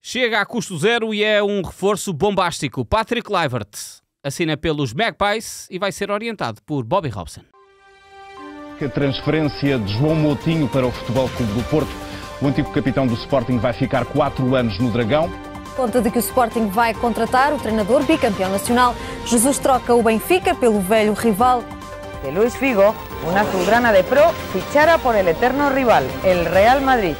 Chega a custo zero e é um reforço bombástico. Patrick Kluivert assina pelos Magpies e vai ser orientado por Bobby Robson. A transferência de João Moutinho para o Futebol Clube do Porto. O antigo capitão do Sporting vai ficar 4 anos no Dragão. Conta de que o Sporting vai contratar o treinador bicampeão nacional. Jesus troca o Benfica pelo velho rival. Que Luis Figo, una azulgrana de pro, fichara por el eterno rival, el Real Madrid.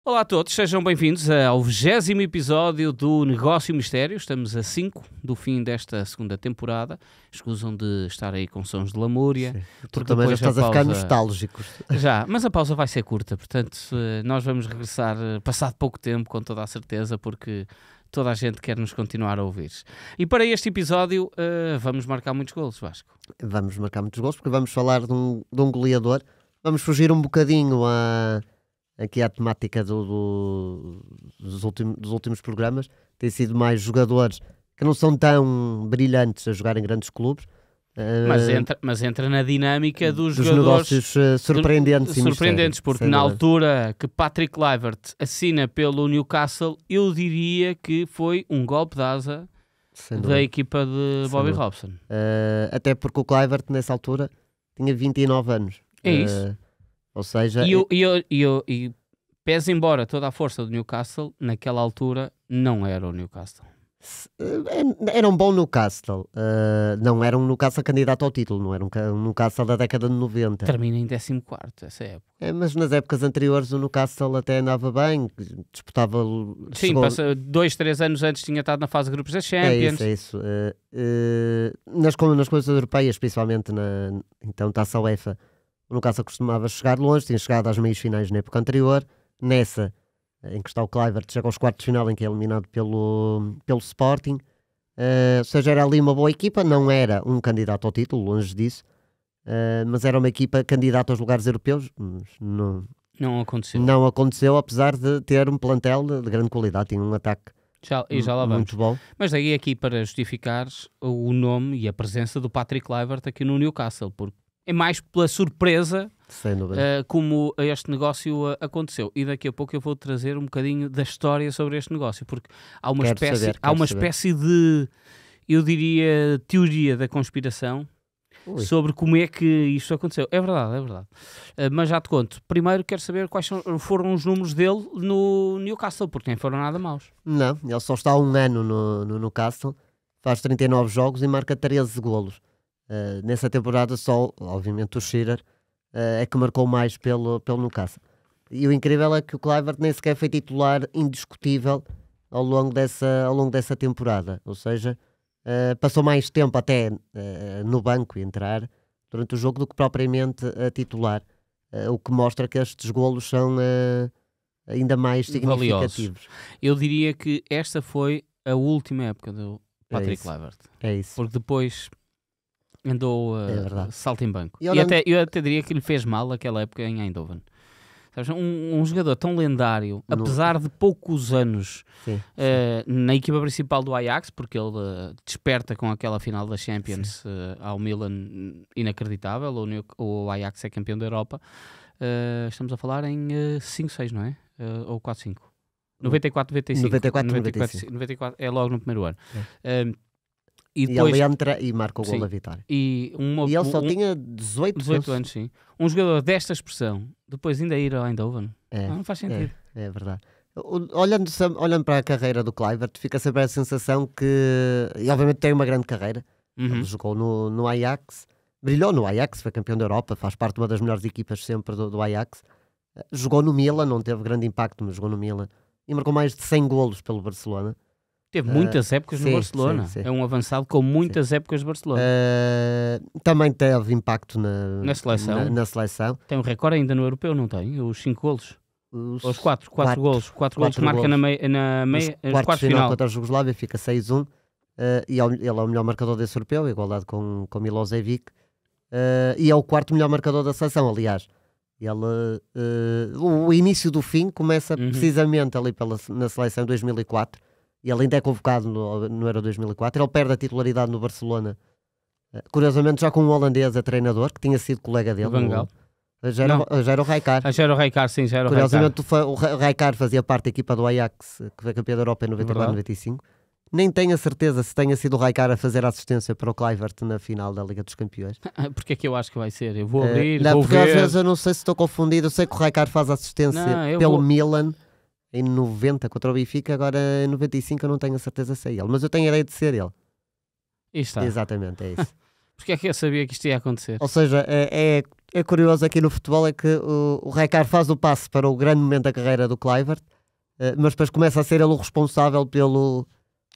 Olá a todos, sejam bem-vindos ao 20º episódio do Negócio Mistério. Estamos a 5 do fim desta segunda temporada. Escusam de estar aí com sons de lamúria. Tu também já estás a ficar nostálgico. Já, mas a pausa vai ser curta, portanto nós vamos regressar passado pouco tempo, com toda a certeza, porque toda a gente quer nos continuar a ouvir. E para este episódio vamos marcar muitos golos, Vasco. Vamos marcar muitos golos porque vamos falar de um goleador. Vamos fugir um bocadinho aqui à temática dos últimos programas. Tem sido mais jogadores que não são tão brilhantes a jogar em grandes clubes. Mas entra na dinâmica dos jogadores negócios surpreendentes, porque na altura que Patrick Kluivert assina pelo Newcastle, eu diria que foi um golpe de asa da equipa de Bobby Robson. Até porque o Kluivert nessa altura tinha 29 anos. É isso. Ou seja... E pese embora toda a força do Newcastle, naquela altura não era o Newcastle. Era um bom Newcastle. Não era um Newcastle candidato ao título, não era um Newcastle da década de 90. Termina em 14º, essa época. Mas nas épocas anteriores o Newcastle até andava bem, disputava... Sim, 2-3 anos antes tinha estado na fase de grupos da Champions. É isso. Nas coisas europeias, principalmente então Taça UEFA, o Newcastle costumava chegar longe, tinha chegado às meias finais na época anterior. Nessa, em que está o Kluivert, chega aos quartos de final, em que é eliminado pelo Sporting. Ou seja, era ali uma boa equipa, não era um candidato ao título, longe disso, mas era uma equipa candidata aos lugares europeus. Não aconteceu. Não aconteceu, apesar de ter um plantel de grande qualidade, tinha um ataque já lá vamos. Muito bom. Mas daí aqui para justificar o nome e a presença do Patrick Kluivert aqui no Newcastle, porque é mais pela surpresa como este negócio aconteceu. E daqui a pouco eu vou trazer um bocadinho da história sobre este negócio, porque há uma espécie de, eu diria, teoria da conspiração sobre como é que isto aconteceu. É verdade. Mas já te conto. Primeiro quero saber quais foram os números dele no Newcastle, porque nem foram nada maus. Não, ele só está há um ano no Newcastle, faz 39 jogos e marca 13 golos. Nessa temporada só, obviamente, o Shearer é que marcou mais pelo Newcastle. E o incrível é que o Kluivert nem sequer foi titular indiscutível ao longo dessa temporada. Ou seja, passou mais tempo até no banco entrar durante o jogo do que propriamente titular. O que mostra que estes golos são ainda mais significativos. Valiosos. Eu diria que esta foi a última época do Patrick Kluivert. É isso. Porque depois andou salto em banco. E eu até diria que lhe fez mal aquela época em Eindhoven. Sabes, um jogador tão lendário, apesar de poucos anos na equipa principal do Ajax, porque ele desperta com aquela final da Champions ao Milan inacreditável. O Ajax é campeão da Europa. Estamos a falar em 5-6, não é? Ou 4-5. 94-95. 94 é logo no primeiro ano. E depois ele entra e marca o gol da vitória. E ele só tinha 18 anos, sim. Um jogador desta expressão, depois ainda ir ao Eindhoven, não faz sentido. É verdade. Olhando para a carreira do Kluivert, fica sempre a sensação que, e obviamente tem uma grande carreira, ele jogou no Ajax, brilhou no Ajax, foi campeão da Europa, faz parte de uma das melhores equipas sempre do Ajax. Jogou no Milan, não teve grande impacto, mas jogou no Milan e marcou mais de 100 golos pelo Barcelona. Teve muitas épocas no Barcelona. Sim. É um avançado com muitas épocas de Barcelona. Também teve impacto na seleção. Tem um recorde ainda no europeu, não tem? Os 5 golos. Os 4 golos. 4 golos que marca nos quartos de final. Contra a Jugoslávia, fica 6-1. E ele é o melhor marcador desse europeu, igualdade com Milosevic. E é o 4º melhor marcador da seleção, aliás. O início do fim começa precisamente ali na seleção em 2004. E ele ainda é convocado no Euro 2004. Ele perde a titularidade no Barcelona, curiosamente já com um holandês a treinador, que tinha sido colega dele, Já era o Rijkaard. Já era o Rijkaard, sim, já era o Rijkaard. Curiosamente, o Rijkaard fazia parte da equipa do Ajax, que foi campeão da Europa em 94-95. Nem tenho a certeza se tenha sido o Rijkaard a fazer a assistência para o Kluivert na final da Liga dos Campeões. Porque é que eu acho que vai ser? Eu vou abrir, não, vou porque ver. Às vezes eu não sei se estou confundido. Eu sei que o Rijkaard faz a assistência pelo Milan em 90 contra o Benfica. Agora em 95 eu não tenho a certeza se é ele. Mas eu tenho a ideia de ser ele. E está. Exatamente, é isso. Porque é que eu sabia que isto ia acontecer? Ou seja, é curioso aqui no futebol é que o Rijkaard faz o passe para o grande momento da carreira do Kluivert, mas depois começa a ser ele o responsável pelo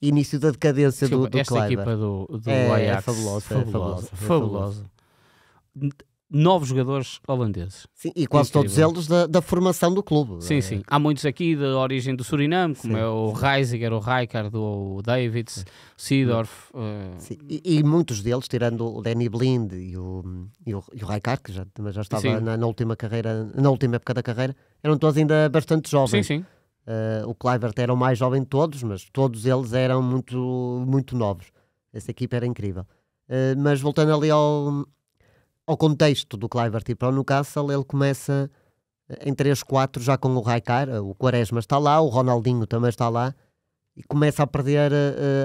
início da decadência do Kluivert. Esta equipa do Ajax é fabulosa. 9 jogadores holandeses. Sim, e quase todos eles da formação do clube. Sim. Há muitos aqui da origem do Suriname, como é o Reisiger, o Rijkaard, o Davids, o Seedorf. E muitos deles, tirando o Danny Blind e o Rijkaard, que também já estava na última época da carreira, eram todos ainda bastante jovens. Sim. O Kluivert era o mais jovem de todos, mas todos eles eram muito, muito novos. Essa equipa era incrível. Mas voltando ali ao contexto do Kluivert e para o Newcastle, ele começa em 3-4 já com o Rijkaard, o Quaresma está lá, o Ronaldinho também está lá, e começa a perder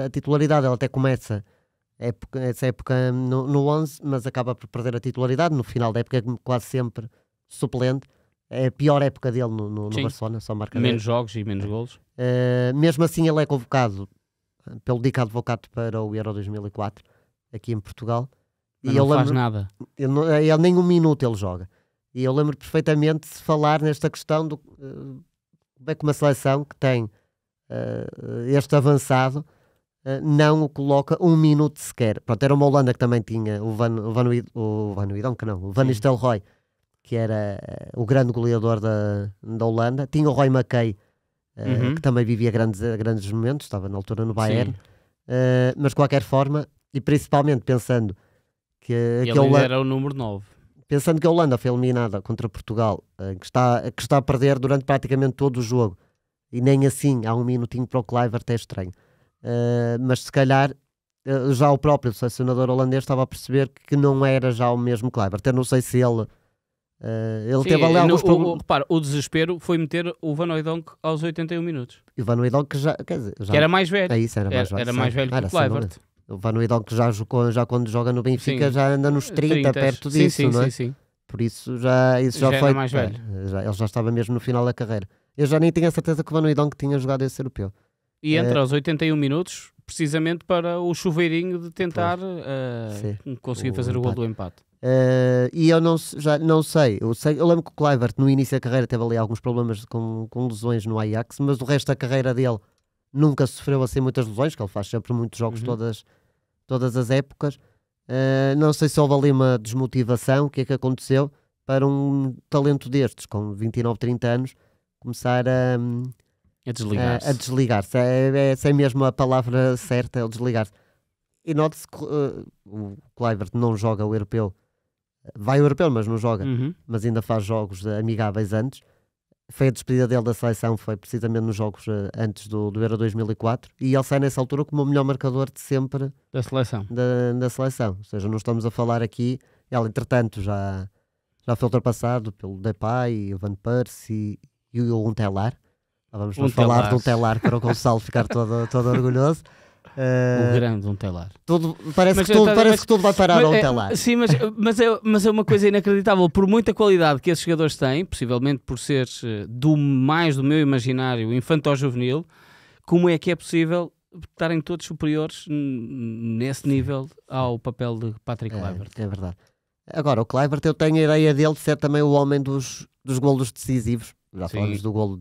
a titularidade. Ele até começa essa época no 11, mas acaba por perder a titularidade. No final da época é quase sempre suplente. É a pior época dele no Barcelona, só marca menos jogos e menos golos. Mesmo assim ele é convocado pelo Dick Advocaat para o Euro 2004 aqui em Portugal. Mas não faz nada. Ele nem um minuto ele joga. E eu lembro perfeitamente de falar nesta questão do como é que uma seleção que tem este avançado não o coloca um minuto sequer. Pronto, era uma Holanda que também tinha o Van Nistelrooy, que era o grande goleador da Holanda. Tinha o Roy Mackay, que também vivia grandes momentos, estava na altura no Bayern. Mas de qualquer forma, e principalmente pensando que ele era o número 9. Pensando que a Holanda foi eliminada contra Portugal, que está a perder durante praticamente todo o jogo, e nem assim há um minutinho para o Kluivert, é estranho. Mas se calhar já o próprio selecionador holandês estava a perceber que não era já o mesmo Kluivert. Eu não sei se ele teve ali alguns problemas. Repara, o desespero foi meter o Van Hooijdonk aos 81 minutos. E o Van Hooijdonk que era mais velho. É isso, era mais velho que o Kluivert. O Van Hooijdonk já quando joga no Benfica já anda nos 30 perto disso, não é? Sim. Por isso já foi mais velho. Ele já estava mesmo no final da carreira. Eu já nem tinha certeza que o Van Hooijdonk tinha jogado esse europeu. E entra aos 81 minutos precisamente para o chuveirinho de tentar conseguir fazer o gol do empate. E eu não sei. Eu lembro que o Kluivert no início da carreira teve ali alguns problemas com lesões no Ajax, mas o resto da carreira dele nunca sofreu assim muitas lesões, que ele faz sempre muitos jogos todas as épocas. Não sei se houve ali uma desmotivação, o que é que aconteceu para um talento destes, com 29, 30 anos, começar a desligar-se. Essa é mesmo a palavra certa, é o desligar-se. E note-se que o Kluivert não joga o europeu, vai ao europeu, mas não joga, mas ainda faz jogos amigáveis antes. Foi a despedida dele da seleção, foi precisamente nos jogos antes do Euro 2004, e ele sai nessa altura como o melhor marcador de sempre da seleção. Da seleção. Ou seja, não estamos a falar aqui, ele entretanto já foi ultrapassado pelo Depay, o Van Persie e o Huntelaar. Vamos falar do Huntelaar para o Gonçalo ficar todo orgulhoso. O grande Huntelaar. Parece que tudo vai parar ao Huntelaar. Sim, mas é uma coisa inacreditável. Por muita qualidade que esses jogadores têm, possivelmente por ser mais do meu imaginário infantil-juvenil, como é que é possível estarem todos superiores nesse nível ao papel de Patrick Kluivert? É verdade. Agora, o Kluivert, eu tenho a ideia dele de ser também o homem dos golos decisivos. Já falamos do golo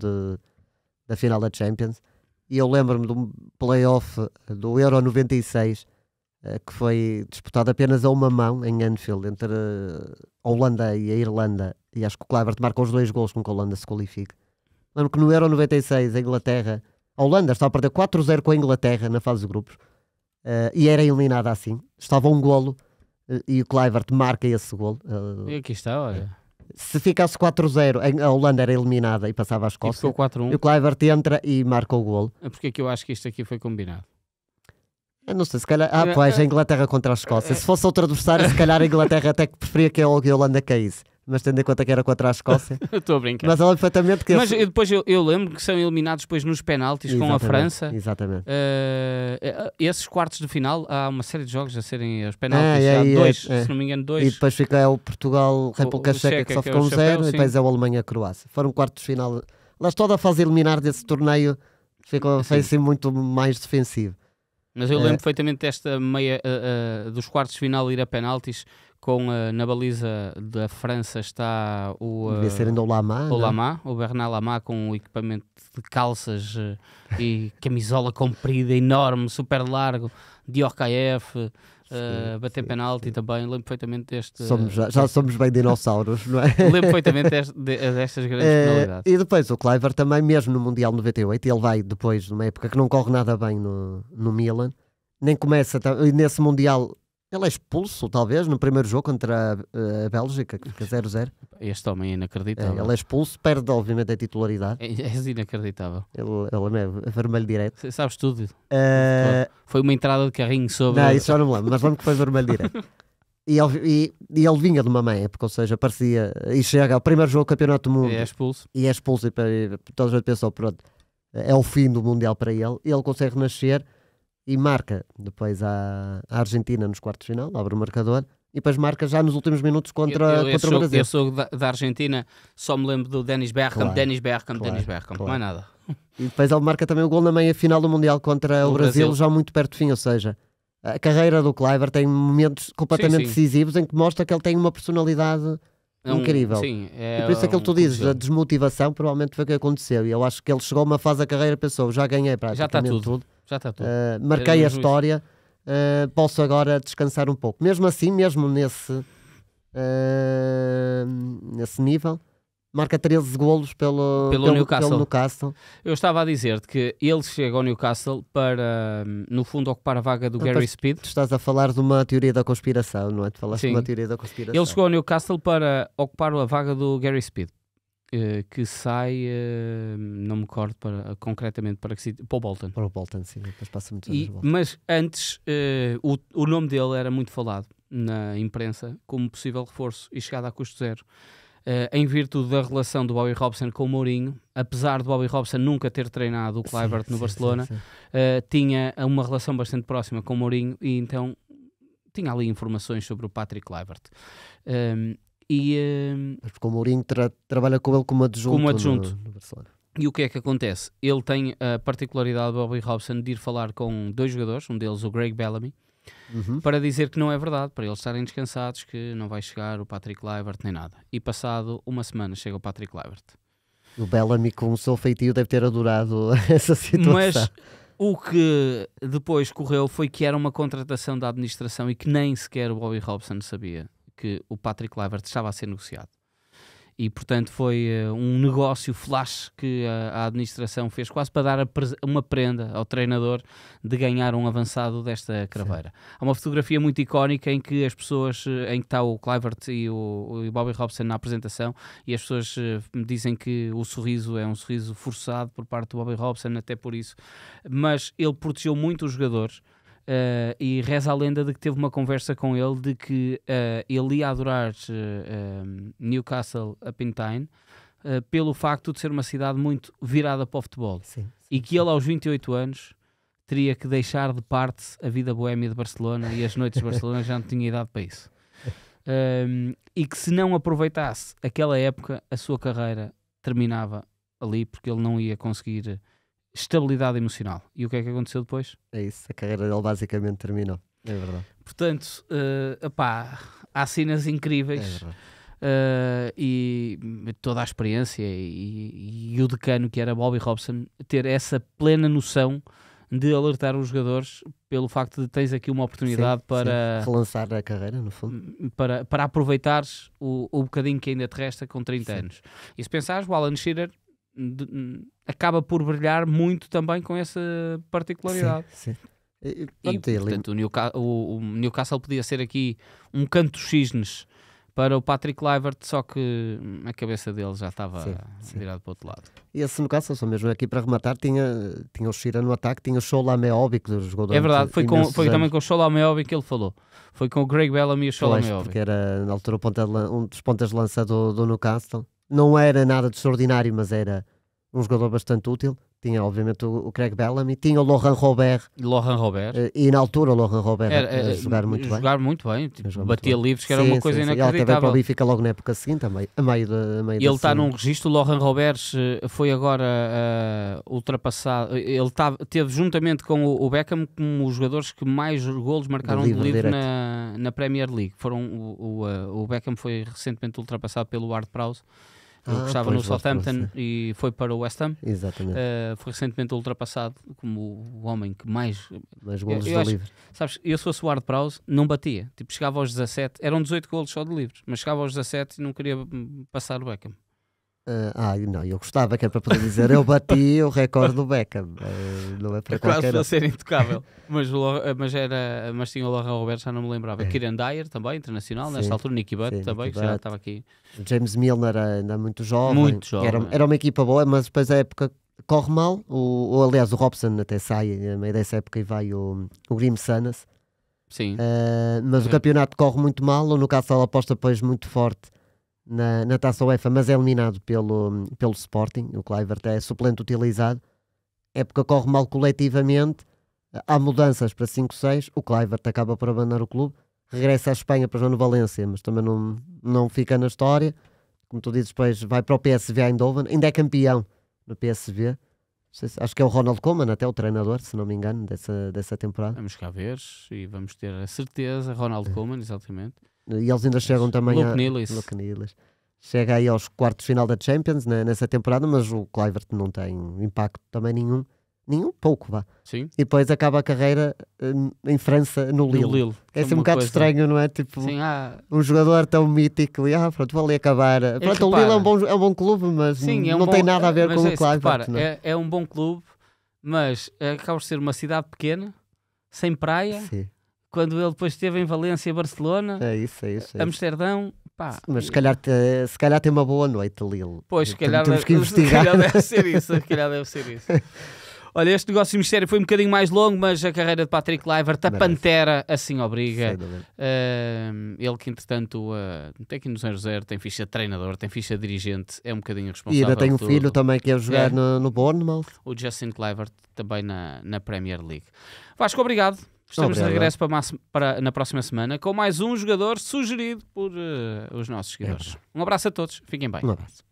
da final da Champions. E eu lembro-me de um play-off do Euro 96 que foi disputado apenas a uma mão em Anfield entre a Holanda e a Irlanda, e acho que o Kluivert marca os 2 golos com que a Holanda se qualifica. Lembro que no Euro 96 a Holanda estava a perder 4-0 com a Inglaterra na fase de grupos, e era eliminada assim. Estava um golo e o Kluivert marca esse golo. E aqui está, olha. Se ficasse 4-0, a Holanda era eliminada e passava à Escócia. E ficou 4-1. E o Kluivert entra e marca o golo. É porque é que eu acho que isto aqui foi combinado. Eu não sei, se calhar... pois, a Inglaterra contra a Escócia. Se fosse outro adversário, se calhar a Inglaterra até que preferia que a Holanda caísse. mas tendo em conta que era contra a Escócia. Estou a brincar. Mas eu lembro perfeitamente que... Mas depois eu lembro que são eliminados depois nos penaltis com a França. Exatamente. Esses quartos de final, há uma série de jogos a serem os penaltis. Há dois, se não me engano, dois. E depois fica o Portugal, República Checa, que só ficou 0, e depois é o Alemanha-Croácia. Foram quartos de final. Lá toda a fase eliminar desse torneio foi assim muito mais defensivo. Mas eu lembro perfeitamente desta meia dos quartos de final ir a penaltis, com na baliza da França está o devia ser ainda o Lamá, o Bernard Lamá, com o equipamento de calças e camisola comprida, enorme, super largo, Diorkaeff, bater penalti também. Lembro perfeitamente deste... Já somos bem dinossauros, não é? Lembro perfeitamente destas grandes penalidades. E depois o Kluivert também, mesmo no Mundial 98, ele vai depois de uma época que não corre nada bem no Milan, nem começa, nesse Mundial... Ele é expulso, talvez, no primeiro jogo contra a Bélgica, que fica 0-0. Este homem é inacreditável. Ele é expulso, perde, obviamente, a titularidade. É inacreditável. Ele é vermelho direto. Sabes tudo. Foi uma entrada de carrinho sobre... Não, isso já não me lembro, mas lembro que foi vermelho direto. E ele vinha de uma má época, ou seja, parecia... E chega ao primeiro jogo do Campeonato do Mundo. E é expulso. E toda a gente pensou, pronto, é o fim do Mundial para ele. Ele consegue renascer. E marca depois a Argentina nos quartos de final, abre o marcador, e depois marca já nos últimos minutos contra o Brasil. Esse jogo da Argentina só me lembro do Dennis Bergkamp, Dennis Bergkamp, mais nada. E depois ele marca também o gol na meia-final do Mundial contra o Brasil, já muito perto do fim, ou seja, a carreira do Kluivert tem momentos completamente decisivos em que mostra que ele tem uma personalidade incrível. Sim, e por isso aquilo que tu dizes, a desmotivação provavelmente foi o que aconteceu, e eu acho que ele chegou a uma fase da carreira e pensou, já ganhei praticamente tudo. Já está tudo. Marquei a história, posso agora descansar um pouco. Mesmo assim, mesmo nesse nível, marca 13 golos pelo Newcastle. Eu estava a dizer-te que ele chega ao Newcastle para, no fundo, ocupar a vaga do Gary Speed. Tu estás a falar de uma teoria da conspiração, não é? Tu falaste de uma teoria da conspiração. Ele chegou ao Newcastle para ocupar a vaga do Gary Speed. Que sai, não me recordo concretamente para o Bolton. Para o Bolton, sim. Depois passa muitos anos. Mas antes, o nome dele era muito falado na imprensa como possível reforço e chegada a custo zero. Em virtude da relação do Bobby Robson com o Mourinho, apesar de Bobby Robson nunca ter treinado o Kluivert no Barcelona, tinha uma relação bastante próxima com o Mourinho e então tinha ali informações sobre o Patrick Kluivert. Porque o Mourinho trabalha com ele como adjunto, no Barcelona. E o que é que acontece? Ele tem a particularidade do Bobby Robson de ir falar com dois jogadores, um deles o Greg Bellamy, para dizer que não é verdade, para eles estarem descansados, que não vai chegar o Patrick Kluivert nem nada. E passado uma semana chega o Patrick Kluivert. O Bellamy, com o seu feitio, deve ter adorado essa situação. Mas o que depois correu foi que era uma contratação da administração e que nem sequer o Bobby Robson sabia que o Patrick Kluivert estava a ser negociado. E, portanto, foi um negócio flash que a administração fez quase para dar uma prenda ao treinador de ganhar um avançado desta craveira. Há uma fotografia muito icónica em que as pessoas, em que está o Kluivert e o Bobby Robson na apresentação, e as pessoas dizem que o sorriso é um sorriso forçado por parte do Bobby Robson, até por isso. Mas ele protegeu muito os jogadores. E reza a lenda de que teve uma conversa com ele de que ele ia adorar Newcastle upon Tyne pelo facto de ser uma cidade muito virada para o futebol, e que ele aos 28 anos teria que deixar de parte a vida boémia de Barcelona e as noites de Barcelona, já não tinha idade para isso, e que se não aproveitasse aquela época a sua carreira terminava ali, porque ele não ia conseguir estabilidade emocional. E o que é que aconteceu depois? É isso, a carreira dele basicamente terminou. É verdade. Portanto, há cenas incríveis, e toda a experiência e o decano que era Bobby Robson ter essa plena noção de alertar os jogadores pelo facto de tens aqui uma oportunidade para relançar a carreira, no fundo, para aproveitares o bocadinho que ainda te resta com 30 anos. E se pensares, o Alan Shearer acaba por brilhar muito também com essa particularidade. E portanto, o Newcastle podia ser aqui um canto dos cisnes para o Patrick Kluivert, só que a cabeça dele já estava virada para o outro lado. E esse Newcastle, só mesmo aqui para rematar, tinha o Shearer no ataque, tinha o Shola Ameobi, que jogou durante É verdade, foi também com o Shola Ameobi que ele falou. Foi com o Greg Bellamy e o Shola Ameobi. Porque era na altura um dos pontas de lança do Newcastle. Não era nada de extraordinário, mas era um jogador bastante útil. Tinha obviamente o Craig Bellamy, tinha o Laurent Robert. E na altura o Laurent Robert a jogar muito bem. Jogar muito bem, tipo, batia livros, que era uma coisa inacreditável. Ele teve para o Benfica logo na época seguinte, a meio ele está num registro. O Laurent Robert foi agora ultrapassado. Ele teve juntamente com o Beckham como os jogadores que mais golos marcaram de livre na Premier League. O Beckham foi recentemente ultrapassado pelo Ward-Prowse. Ele estava no Southampton e foi para o West Ham. Exatamente. Foi recentemente ultrapassado como o homem que mais golos de livre. Sabes, eu se fosse o Ward-Prowse não batia. Tipo, chegava aos 17, eram 18 golos só de livres, mas chegava aos 17 e não queria passar o Beckham. Não, eu gostava, que é para poder dizer, eu bati o recorde do Beckham. Não é para quase para ser intocável. mas tinha o Laurent Robert, já não me lembrava. Kieran Dyer também, internacional, nesta altura, Nicky Butt também, que já estava aqui. James Milner ainda muito jovem. Era uma equipa boa, mas depois a época corre mal. Aliás, o Robson até sai a meio dessa época e vai o Grim Sanas. Sim. Mas o campeonato corre muito mal. O Newcastle aposta depois muito forte na Taça UEFA, mas é eliminado pelo Sporting. O Kluivert é suplente utilizado. A época corre mal coletivamente. Há mudanças para 5-6. O Kluivert acaba por abandonar o clube. Regressa à Espanha para jogar no Valência, mas também não fica na história. Como tu dizes, depois vai para o PSV Eindhoven. Ainda é campeão no PSV. Acho que é o Ronald Koeman, até o treinador, se não me engano, dessa temporada. Vamos cá ver e vamos ter a certeza. Ronald Koeman, exatamente. E eles ainda chegam também Luke Nealis. Chega aí aos quartos de final da Champions nessa temporada, mas o Kluivert não tem impacto também nenhum, pouco, vá. Sim. E depois acaba a carreira em França, no Lille. É assim um bocado estranho, não é? Tipo, sim, um jogador tão mítico e pronto, vou ali acabar. Pronto, o Lille é um bom clube, mas não tem nada a ver com o Kluivert. É um bom clube, mas acaba de ser uma cidade pequena, sem praia. Sim. Quando ele depois esteve em Valência e Barcelona, é isso. Amsterdão, pá. Mas se calhar tem uma boa noite, Lille. Pois, se calhar temos que investigar. Se calhar deve ser isso. Olha, este negócio de mistério foi um bocadinho mais longo, mas a carreira de Patrick Kluivert, a Pantera, assim obriga. Ele que, entretanto, tem que ir no 0-0, tem ficha de treinador, tem ficha de dirigente, é um bocadinho responsável. E ainda tem um filho também que ia jogar no Bournemouth. O Justin Kluivert, também na Premier League. Vasco, obrigado. Estamos de regresso na próxima semana com mais um jogador sugerido por os nossos seguidores. Um abraço a todos, fiquem bem. Um abraço.